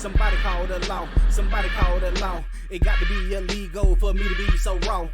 Somebody call the law. Somebody call the law. It got to be illegal for me to be so wrong.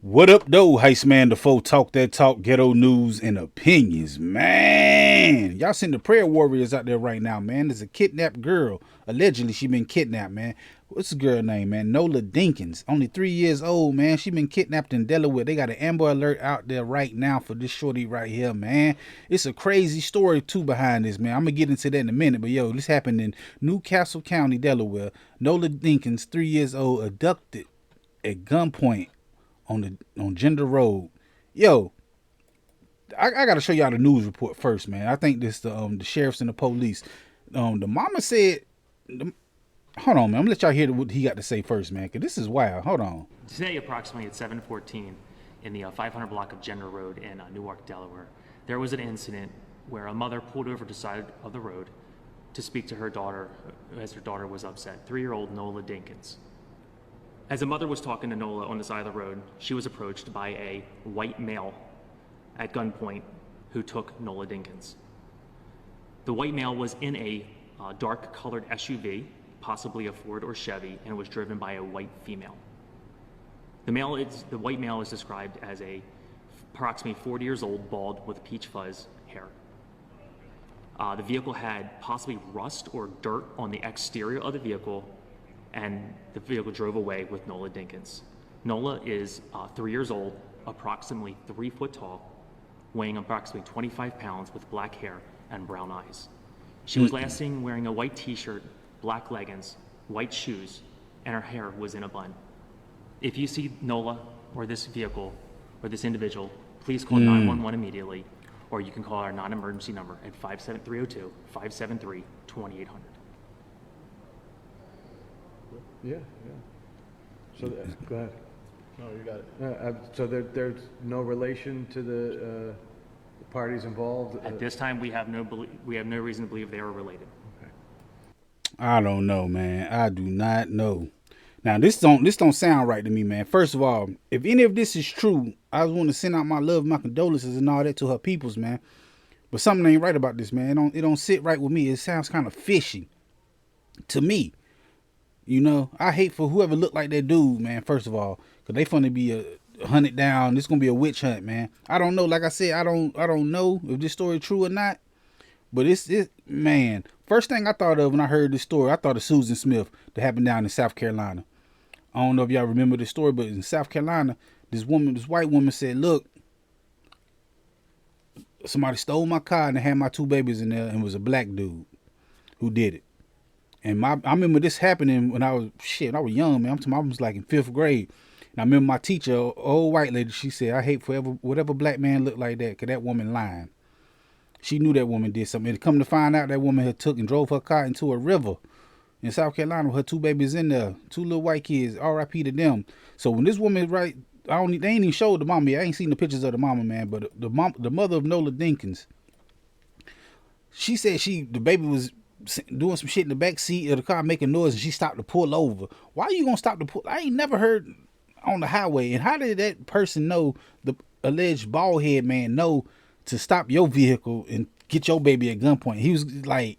What up, though, Heist Man? The folk talk that talk, ghetto news and opinions, man. Y'all seen the prayer warriors out there right now, man. There's a kidnapped girl. Allegedly, she been kidnapped, man. What's the girl name, man? Nola Dinkins. Only 3 years old, man. She been kidnapped in Delaware. They got an Amber Alert out there right now for this shorty right here, man. It's a crazy story, too, behind this, man. I'm going to get into that in a minute. But, yo, this happened in Newcastle County, Delaware. Nola Dinkins, 3 years old, abducted at gunpoint on Gender Road. Yo, I gotta show y'all the news report first, man. I think this the sheriffs and the police. The mama said, hold on, man. I'm gonna let y'all hear what he got to say first, man, because this is wild. Hold on. Today, approximately at 7:14 in the 500 block of Gender Road in Newark, Delaware, there was an incident where a mother pulled over to the side of the road to speak to her daughter as her daughter was upset, 3-year-old Nola Dinkins. As the mother was talking to Nola on the side of the road, she was approached by a white male at gunpoint who took Nola Dinkins. The white male was in a dark-colored SUV, possibly a Ford or Chevy, and was driven by a white female. The white male is described as approximately 40 years old, bald, with peach fuzz hair. The vehicle had possibly rust or dirt on the exterior of the vehicle, and the vehicle drove away with Nola Dinkins. Nola is 3 years old, approximately 3 foot tall, weighing approximately 25 pounds with black hair and brown eyes. She was last seen wearing a white t-shirt, black leggings, white shoes, and her hair was in a bun. If you see Nola or this vehicle or this individual, please call 911 immediately, or you can call our non-emergency number at 57302-573-2800. Yeah. So, go ahead. No, you got it. So there's no relation to the parties involved? At this time, we have no reason to believe they are related. Okay. I don't know, man. I do not know. Now, this don't sound right to me, man. First of all, if any of this is true, I want to send out my love, my condolences, and all that to her peoples, man. But something ain't right about this, man. It don't sit right with me. It sounds kind of fishy to me. You know, I hate for whoever looked like that dude, man, first of all, because they finna be hunted down. This gonna be a witch hunt, man. I don't know. Like I said, I don't know if this story is true or not. But it's man, first thing I thought of when I heard this story, I thought of Susan Smith that happened down in South Carolina. I don't know if y'all remember this story, but in South Carolina, this white woman said, look, somebody stole my car and they had my 2 babies in there, and it was a black dude who did it. And I remember this happening when I was young, man. I was like in 5th grade. And I remember my teacher, old white lady, she said, I hate whatever black man looked like that, because that woman lying. She knew that woman did something. And come to find out, that woman had took and drove her car into a river in South Carolina with her 2 babies in there. 2 little white kids, R.I.P. to them. So when this woman, right, they ain't even showed the mama yet. I ain't seen the pictures of the mama, man. But the mother of Nola Dinkins, she said the baby was doing some shit in the back seat of the car, making noise, and she stopped to pull over. Why are you gonna stop to pull? I ain't never heard on the highway. And how did that person know, the alleged bald head man, know to stop your vehicle and get your baby at gunpoint? He was like,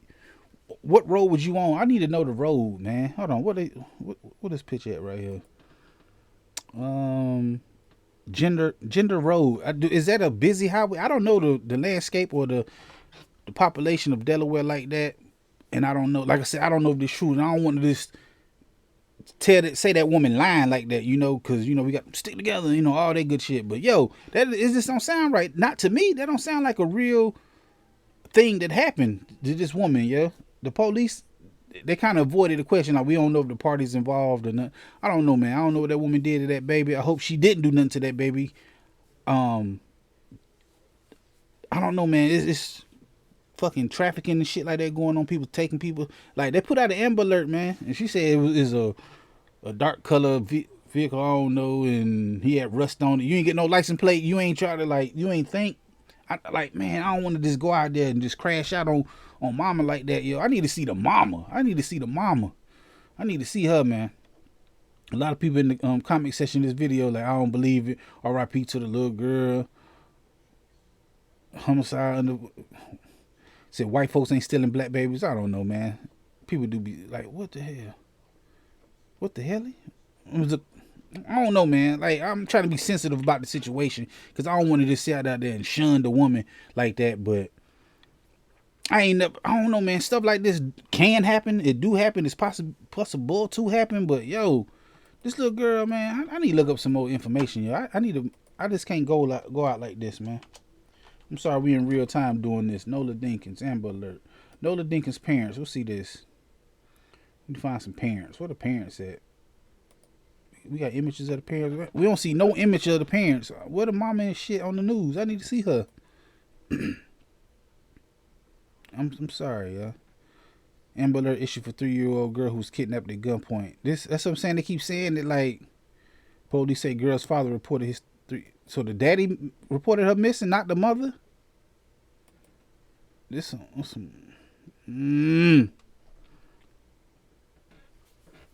what road was you on? I need to know the road, man. Hold on, what is picture at right here? Gender Road. Is that a busy highway? I don't know the landscape or the population of Delaware like that. And I don't know, like I said, I don't know if this is true. And I don't want to just say that woman lying like that, you know, because, you know, we got to stick together, you know, all that good shit. But, yo, this don't sound right. Not to me. That don't sound like a real thing that happened to this woman, yeah. The police, they kind of avoided the question. Like, we don't know if the party's involved or not. I don't know, man. I don't know what that woman did to that baby. I hope she didn't do nothing to that baby. I don't know, man. It's fucking trafficking and shit like that going on. People taking people, like, they put out an Amber Alert, man, and she said it was a dark color vehicle, I don't know, and he had rust on it. You ain't get no license plate. You ain't try to, like, you ain't think, man, I don't want to just go out there and just crash out on mama like that, yo. I need to see the mama. I need to see her, man. A lot of people in the comment section of this video, like, I don't believe it. R.I.P. to the little girl. Homicide under. Said white folks ain't stealing black babies. I don't know, man. People do be like, what the hell? What the hell? I don't know, man. Like, I'm trying to be sensitive about the situation because I don't want to just sit out there and shun the woman like that. But I don't know, man. Stuff like this can happen. It do happen. It's possible to happen. But yo, this little girl, man, I need to look up some more information. Yo, I just can't go out like this, man. I'm sorry, we in real time doing this. Nola Dinkins, Amber Alert. Nola Dinkins' parents. We'll see this. We need to find some parents. Where the parents at? We got images of the parents. We don't see no image of the parents. Where the mama and shit on the news? I need to see her. I'm sorry, y'all. Amber Alert issue for 3-year-old girl who was kidnapped at gunpoint. That's what I'm saying. They keep saying that, like, police say girl's father reported his so the daddy reported her missing, not the mother. This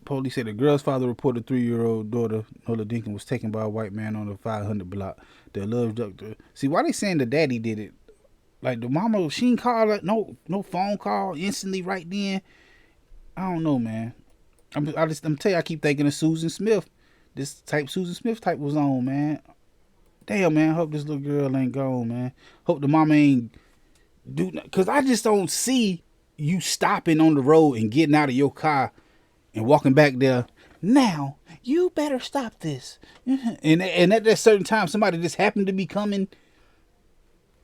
Police say the girl's father reported 3-year-old daughter, Nola Dinkins, was taken by a white man on the 500 block. The alleged abductor. See, why they saying the daddy did it? Like, the mama, she didn't call her, no phone call instantly right then. I don't know, man. I'm tell you, I keep thinking of Susan Smith. Susan Smith type was on, man. Damn, man, hope this little girl ain't gone, man. Hope the mama ain't do nothing. Because I just don't see you stopping on the road and getting out of your car and walking back there. Now, you better stop this. And at that certain time, somebody just happened to be coming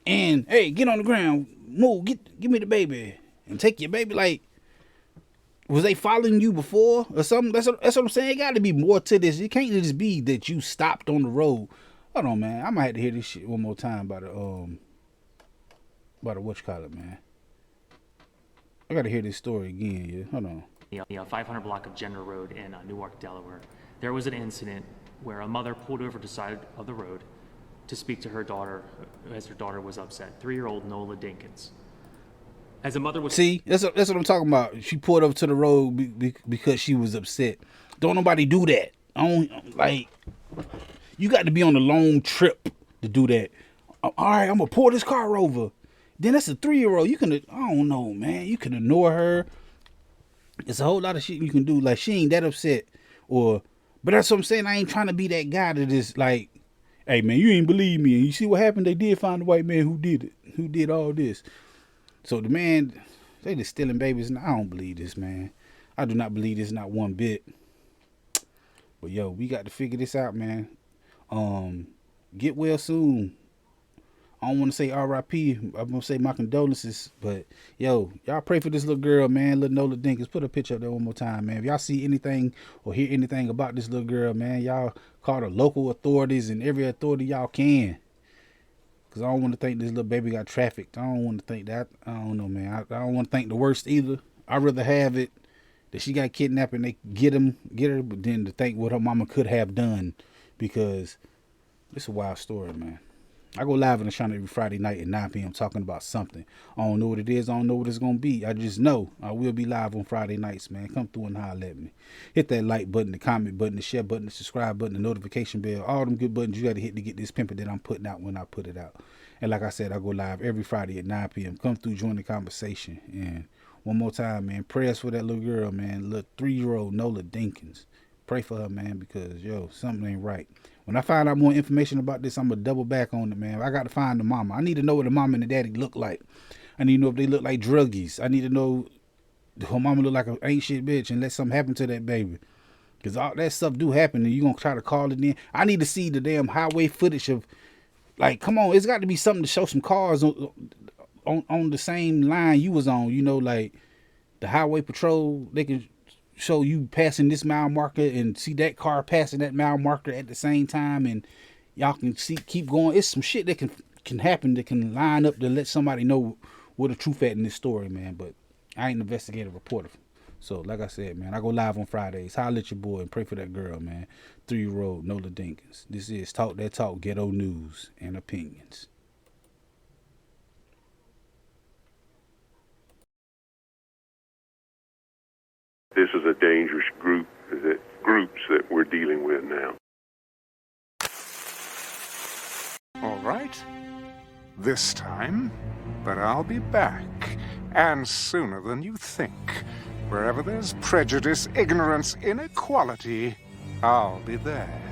and, hey, get on the ground, move, give me the baby and take your baby. Like, was they following you before or something? That's what I'm saying. It got to be more to this. It can't just be that you stopped on the road. Hold on, man. I might have to hear this shit one more time by the whatchamacallit, man. I got to hear this story again, yeah. Hold on. 500 block of General Road in Newark, Delaware. There was an incident where a mother pulled over to the side of the road to speak to her daughter as her daughter was upset. 3-year-old Nola Dinkins. As a mother was... See, that's what I'm talking about. She pulled over to the road because she was upset. Don't nobody do that. You got to be on a long trip to do that. All right, I'm going to pull this car over. Then that's a 3-year-old. I don't know, man. You can ignore her. It's a whole lot of shit you can do. Like, she ain't that upset. But that's what I'm saying. I ain't trying to be that guy that is like, hey, man, you ain't believe me. And you see what happened? They did find the white man who did it. Who did all this. So the man, they just stealing babies. And I don't believe this, man. I do not believe this, not one bit. But, yo, we got to figure this out, man. Get well soon. I don't want to say R.I.P. I'm going to say my condolences. But, yo, y'all pray for this little girl, man. Little Nola Dinkins. Put a picture up there one more time, man. If y'all see anything or hear anything about this little girl, man, y'all call the local authorities and every authority y'all can. Because I don't want to think this little baby got trafficked. I don't want to think that. I don't know, man. I don't want to think the worst either. I'd rather have it that she got kidnapped and they get her, but then to think what her mama could have done. Because it's a wild story, man. I go live on the channel every Friday night at 9 p.m. talking about something. I don't know what it is. I don't know what it's going to be. I just know I will be live on Friday nights, man. Come through and holler at me. Hit that like button, the comment button, the share button, the subscribe button, the notification bell. All them good buttons you got to hit to get this pimping that I'm putting out when I put it out. And like I said, I go live every Friday at 9 p.m. Come through, join the conversation. And one more time, man, prayers for that little girl, man. Little 3-year-old Nola Dinkins. Pray for her, man, because, yo, something ain't right. When I find out more information about this, I'm going to double back on it, man. I got to find the mama. I need to know what the mama and the daddy look like. I need to know if they look like druggies. I need to know her mama look like an ain't shit bitch and let something happen to that baby. Because all that stuff do happen and you going to try to call it in. I need to see the damn highway footage of, like, come on. It's got to be something to show some cars on the same line you was on. You know, like the highway patrol, they can show you passing this mile marker and see that car passing that mile marker at the same time, and y'all can see keep going. It's some shit that can happen that can line up to let somebody know where the truth at in this story, man. But I ain't an investigative reporter, so like I said, man, I go live on Fridays. Holla at your boy and pray for that girl, man. 3-year-old Nola Dinkins. This is Talk That Talk, Ghetto News and Opinions. This is a dangerous groups that we're dealing with now. All right. This time, but I'll be back And sooner than you think. Wherever there's prejudice, ignorance, inequality, I'll be there.